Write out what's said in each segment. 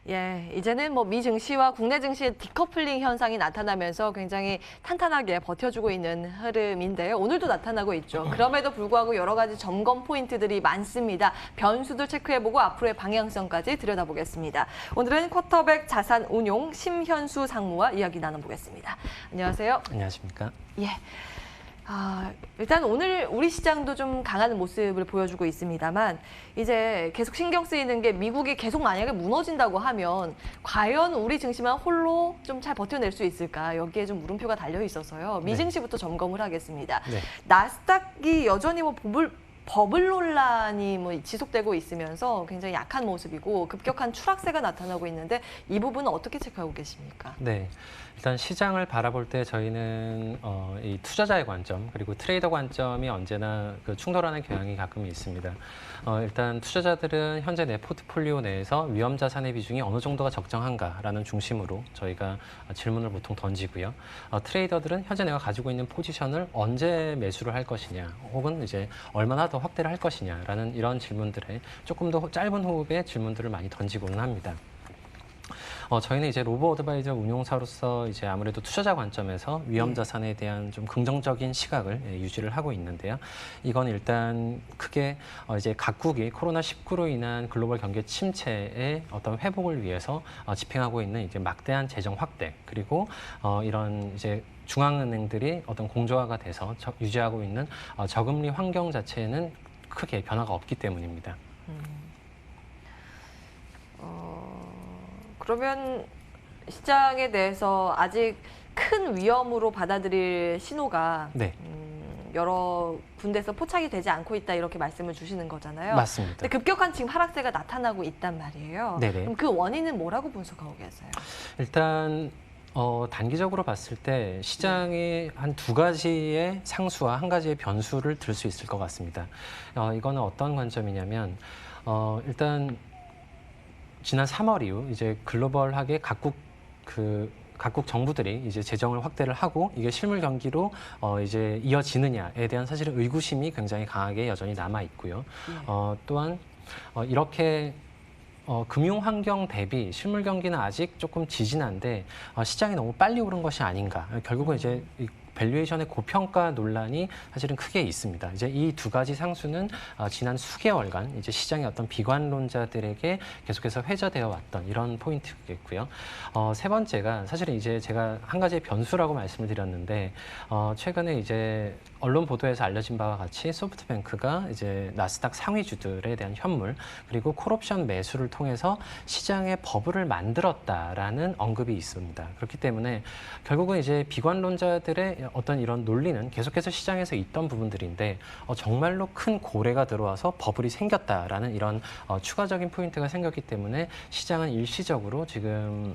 예, 이제는 뭐 미 증시와 국내 증시의 디커플링 현상이 나타나면서 굉장히 탄탄하게 버텨주고 있는 흐름인데요. 오늘도 나타나고 있죠. 그럼에도 불구하고 여러 가지 점검 포인트들이 많습니다. 변수도 체크해보고 앞으로의 방향성까지 들여다보겠습니다. 오늘은 쿼터백 자산운용 심현수 상무와 이야기 나눠보겠습니다. 안녕하세요. 안녕하십니까? 예. 일단 오늘 우리 시장도 좀 강한 모습을 보여주고 있습니다만 이제 계속 신경 쓰이는 게 미국이 계속 만약에 무너진다고 하면 과연 우리 증시만 홀로 좀 잘 버텨낼 수 있을까? 여기에 좀 물음표가 달려 있어서요. 미 증시부터 점검을 하겠습니다. 네. 나스닥이 여전히 뭐 버블 논란이 뭐 지속되고 있으면서 굉장히 약한 모습이고 급격한 추락세가 나타나고 있는데 이 부분은 어떻게 체크하고 계십니까? 네. 일단 시장을 바라볼 때 저희는 이 투자자의 관점 그리고 트레이더 관점이 언제나 그 충돌하는 경향이 가끔 있습니다. 일단 투자자들은 현재 내 포트폴리오 내에서 위험 자산의 비중이 어느 정도가 적정한가라는 중심으로 저희가 질문을 보통 던지고요. 트레이더들은 현재 내가 가지고 있는 포지션을 언제 매수를 할 것이냐, 혹은 이제 얼마나 더 확대를 할 것이냐라는 이런 질문들에 조금 더 짧은 호흡의 질문들을 많이 던지고는 합니다. 저희는 이제 로보 어드바이저 운용사로서 이제 아무래도 투자자 관점에서 위험 자산에 대한 좀 긍정적인 시각을 유지를 하고 있는데요. 이건 일단 크게 이제 각국이 코로나19로 인한 글로벌 경제 침체의 어떤 회복을 위해서 집행하고 있는 이제 막대한 재정 확대, 그리고 이런 이제 중앙은행들이 어떤 공조화가 돼서 유지하고 있는 저금리 환경 자체에는 크게 변화가 없기 때문입니다. 그러면 시장에 대해서 아직 큰 위험으로 받아들일 신호가 네. 여러 군데서 포착이 되지 않고 있다 이렇게 말씀을 주시는 거잖아요. 맞습니다. 근데 급격한 지금 하락세가 나타나고 있단 말이에요. 네네. 그럼 그 원인은 뭐라고 분석하고 계세요? 일단 단기적으로 봤을 때 시장이 한 두 가지의 상수와 한 가지의 변수를 들 수 있을 것 같습니다. 이거는 어떤 관점이냐면 일단 지난 3월 이후 이제 글로벌하게 각국 정부들이 이제 재정을 확대를 하고 이게 실물 경기로 이제 이어지느냐에 대한 사실은 의구심이 굉장히 강하게 여전히 남아 있고요. 또한 이렇게 금융 환경 대비 실물 경기는 아직 조금 지진한데 시장이 너무 빨리 오른 것이 아닌가. 결국은 이제 밸류에이션의 고평가 논란이 사실은 크게 있습니다. 이제 이 두 가지 상수는 지난 수개월간 이제 시장의 어떤 비관론자들에게 계속해서 회자되어 왔던 이런 포인트겠고요. 세 번째가 사실은 이제 제가 한 가지의 변수라고 말씀을 드렸는데 최근에 이제 언론 보도에서 알려진 바와 같이 소프트뱅크가 이제 나스닥 상위주들에 대한 현물 그리고 콜옵션 매수를 통해서 시장의 버블을 만들었다라는 언급이 있습니다. 그렇기 때문에 결국은 이제 비관론자들의 어떤 이런 논리는 계속해서 시장에서 있던 부분들인데 정말로 큰 고래가 들어와서 버블이 생겼다라는 이런 추가적인 포인트가 생겼기 때문에 시장은 일시적으로 지금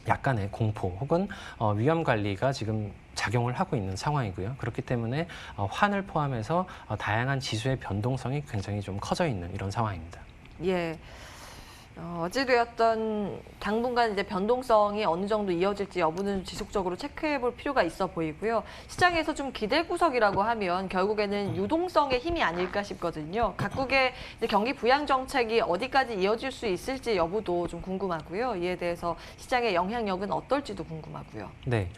약간의 공포 혹은 위험 관리가 지금 작용을 하고 있는 상황이고요. 그렇기 때문에 환을 포함해서 다양한 지수의 변동성이 굉장히 좀 커져 있는 이런 상황입니다. 예. 어찌되었던 당분간 이제 변동성이 어느 정도 이어질지 여부는 지속적으로 체크해 볼 필요가 있어 보이고요. 시장에서 좀 기대 구석이라고 하면 결국에는 유동성의 힘이 아닐까 싶거든요. 각국의 이제 경기 부양 정책이 어디까지 이어질 수 있을지 여부도 좀 궁금하고요. 이에 대해서 시장의 영향력은 어떨지도 궁금하고요. 네,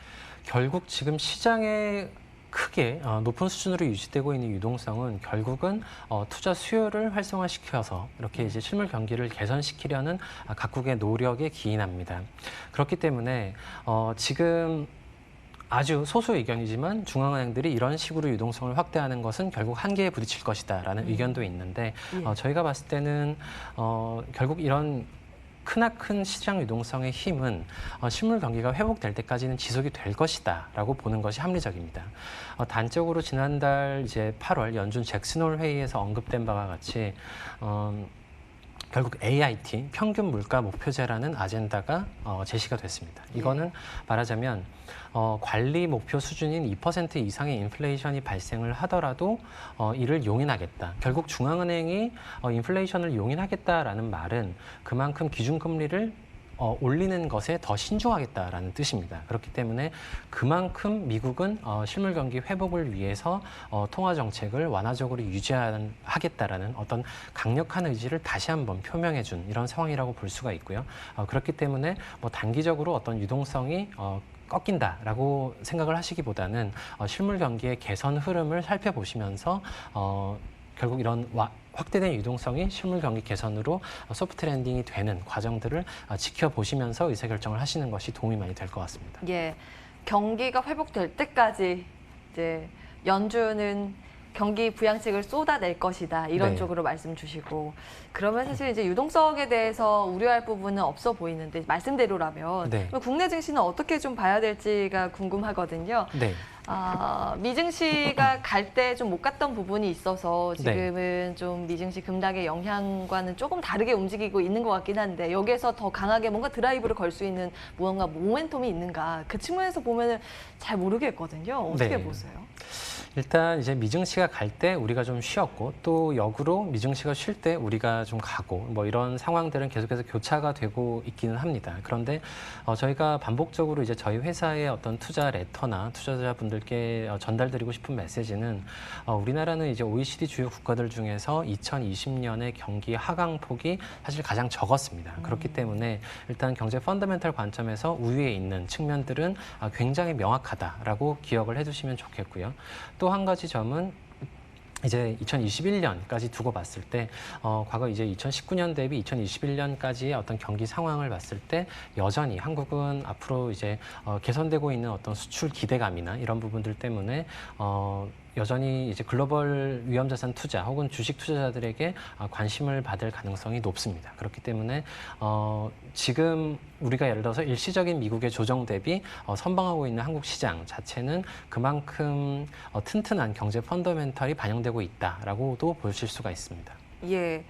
결국 지금 시장의 크게 높은 수준으로 유지되고 있는 유동성은 결국은 투자 수요를 활성화시켜서 이렇게 이제 실물 경기를 개선시키려는 각국의 노력에 기인합니다. 그렇기 때문에 지금 아주 소수 의견이지만 중앙은행들이 이런 식으로 유동성을 확대하는 것은 결국 한계에 부딪힐 것이다라는 의견도 있는데 저희가 봤을 때는 결국 이런 크나큰 시장 유동성의 힘은 실물 경기가 회복될 때까지는 지속이 될 것이다라고 보는 것이 합리적입니다. 단적으로 지난달 이제 8월 연준 잭슨홀 회의에서 언급된 바와 같이 결국 AIT 평균 물가 목표제라는 아젠다가 제시가 됐습니다. 이거는 말하자면 관리 목표 수준인 2% 이상의 인플레이션이 발생을 하더라도 이를 용인하겠다. 결국 중앙은행이 인플레이션을 용인하겠다라는 말은 그만큼 기준금리를 올리는 것에 더 신중하겠다라는 뜻입니다. 그렇기 때문에 그만큼 미국은 실물 경기 회복을 위해서 통화 정책을 완화적으로 유지하겠다라는 어떤 강력한 의지를 다시 한번 표명해준 이런 상황이라고 볼 수가 있고요. 그렇기 때문에 뭐 단기적으로 어떤 유동성이 꺾인다라고 생각을 하시기보다는 실물 경기의 개선 흐름을 살펴보시면서 결국 이런 확대된 유동성이 실물 경기 개선으로 소프트 랜딩이 되는 과정들을 지켜보시면서 의사결정을 하시는 것이 도움이 많이 될 것 같습니다. 예, 경기가 회복될 때까지 이제 연준은 경기 부양책을 쏟아낼 것이다 이런 네. 쪽으로 말씀 주시고 그러면 사실 이제 유동성에 대해서 우려할 부분은 없어 보이는데 말씀대로라면 네. 그럼 국내 증시는 어떻게 좀 봐야 될지가 궁금하거든요. 네. 미증시가 갈 때 좀 못 갔던 부분이 있어서 지금은 좀 미증시 급락의 영향과는 조금 다르게 움직이고 있는 것 같긴 한데 여기에서 더 강하게 뭔가 드라이브를 걸 수 있는 무언가 모멘텀이 있는가 그 측면에서 보면은 잘 모르겠거든요. 어떻게 네. 보세요? 일단 이제 미증시가 갈 때 우리가 좀 쉬었고 또 역으로 미증시가 쉴 때 우리가 좀 가고 뭐 이런 상황들은 계속해서 교차가 되고 있기는 합니다. 그런데 저희가 반복적으로 이제 저희 회사의 어떤 투자 레터나 투자자분들께 전달드리고 싶은 메시지는 우리나라는 이제 OECD 주요 국가들 중에서 2020년의 경기 하강폭이 사실 가장 적었습니다. 그렇기 때문에 일단 경제 펀더멘털 관점에서 우위에 있는 측면들은 굉장히 명확하다라고 기억을 해두시면 좋겠고요. 또 한 가지 점은 이제 2021년까지 두고 봤을 때 과거 이제 2019년 대비 2021년까지의 어떤 경기 상황을 봤을 때 여전히 한국은 앞으로 이제 개선되고 있는 어떤 수출 기대감이나 이런 부분들 때문에 여전히 이제 글로벌 위험자산 투자 혹은 주식 투자자들에게 관심을 받을 가능성이 높습니다. 그렇기 때문에 지금 우리가 예를 들어서 일시적인 미국의 조정 대비 선방하고 있는 한국 시장 자체는 그만큼 튼튼한 경제 펀더멘털이 반영되고 있다라고도 보실 수가 있습니다. 예.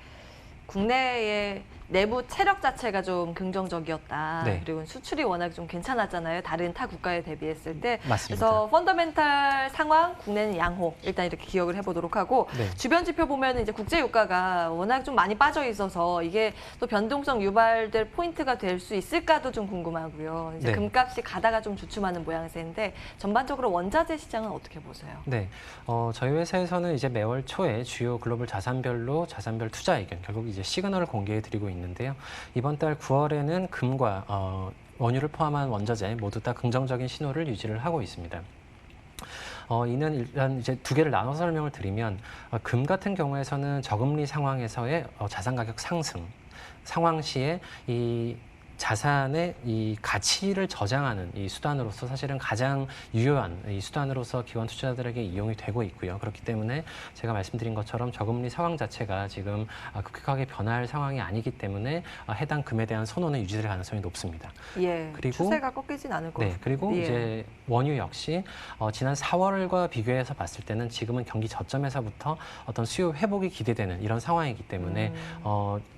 국내의 내부 체력 자체가 좀 긍정적이었다. 네. 그리고 수출이 워낙 좀 괜찮았잖아요. 다른 타 국가에 대비했을 때. 맞습니다. 그래서 펀더멘탈 상황, 국내는 양호. 일단 이렇게 기억을 해보도록 하고 네. 주변 지표 보면 이제 국제 유가가 워낙 좀 많이 빠져 있어서 이게 또 변동성 유발될 포인트가 될 수 있을까도 좀 궁금하고요. 이제 네. 금값이 가다가 좀 주춤하는 모양새인데 전반적으로 원자재 시장은 어떻게 보세요? 네, 저희 회사에서는 이제 매월 초에 주요 글로벌 자산별로 자산별 투자 의견, 결국 이제 시그널을 공개해드리고 있는데요. 이번 달 9월에는 금과 원유를 포함한 원자재 모두 다 긍정적인 신호를 유지를 하고 있습니다. 이는 일단 이제 두 개를 나눠서 설명을 드리면 금 같은 경우에서는 저금리 상황에서의 자산 가격 상승 상황 시에 이 자산의 이 가치를 저장하는 이 수단으로서 사실은 가장 유효한 이 수단으로서 기관 투자자들에게 이용이 되고 있고요. 그렇기 때문에 제가 말씀드린 것처럼 저금리 상황 자체가 지금 급격하게 변화할 상황이 아니기 때문에 해당 금에 대한 선호는 유지될 가능성이 높습니다. 예, 그리고 추세가 꺾이진 않을 것 네, 같아요. 그리고 예. 이제 원유 역시 지난 4월과 비교해서 봤을 때는 지금은 경기 저점에서부터 어떤 수요 회복이 기대되는 이런 상황이기 때문에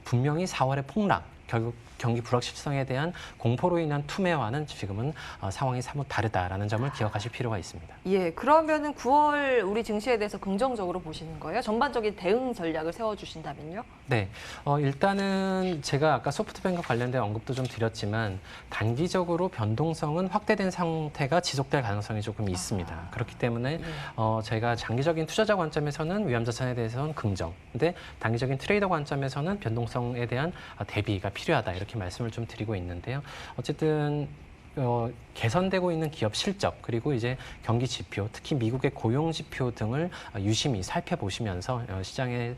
분명히 4월의 폭락 결국 경기 불확실성에 대한 공포로 인한 투매와는 지금은 상황이 사뭇 다르다라는 점을 기억하실 필요가 있습니다. 예, 그러면은 9월 우리 증시에 대해서 긍정적으로 보시는 거예요? 전반적인 대응 전략을 세워주신다면요? 네, 일단은 제가 아까 소프트뱅크 관련된 언급도 좀 드렸지만 단기적으로 변동성은 확대된 상태가 지속될 가능성이 조금 있습니다. 그렇기 때문에 제가 장기적인 투자자 관점에서는 위험자산에 대해서는 긍정, 근데 단기적인 트레이더 관점에서는 변동성에 대한 대비가 필요하다 이렇게 말씀을 좀 드리고 있는데요. 어쨌든 개선되고 있는 기업 실적 그리고 이제 경기 지표, 특히 미국의 고용 지표 등을 유심히 살펴보시면서 시장에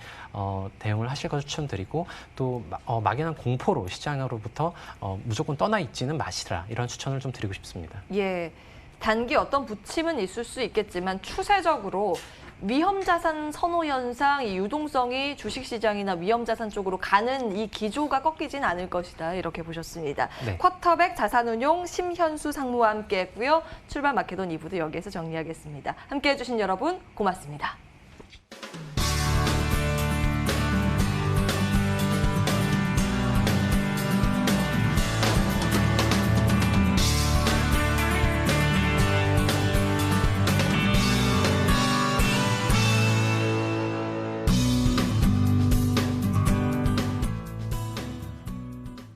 대응을 하실 것을 추천드리고 또 막연한 공포로 시장으로부터 무조건 떠나 있지는 마시라 이런 추천을 좀 드리고 싶습니다. 예, 단기 어떤 부침은 있을 수 있겠지만 추세적으로 위험자산 선호 현상, 이 유동성이 주식시장이나 위험자산 쪽으로 가는 이 기조가 꺾이진 않을 것이다. 이렇게 보셨습니다. 네. 쿼터백 자산운용 심현수 상무와 함께했고요. 출발 마케돈 2부도 여기에서 정리하겠습니다. 함께해 주신 여러분 고맙습니다.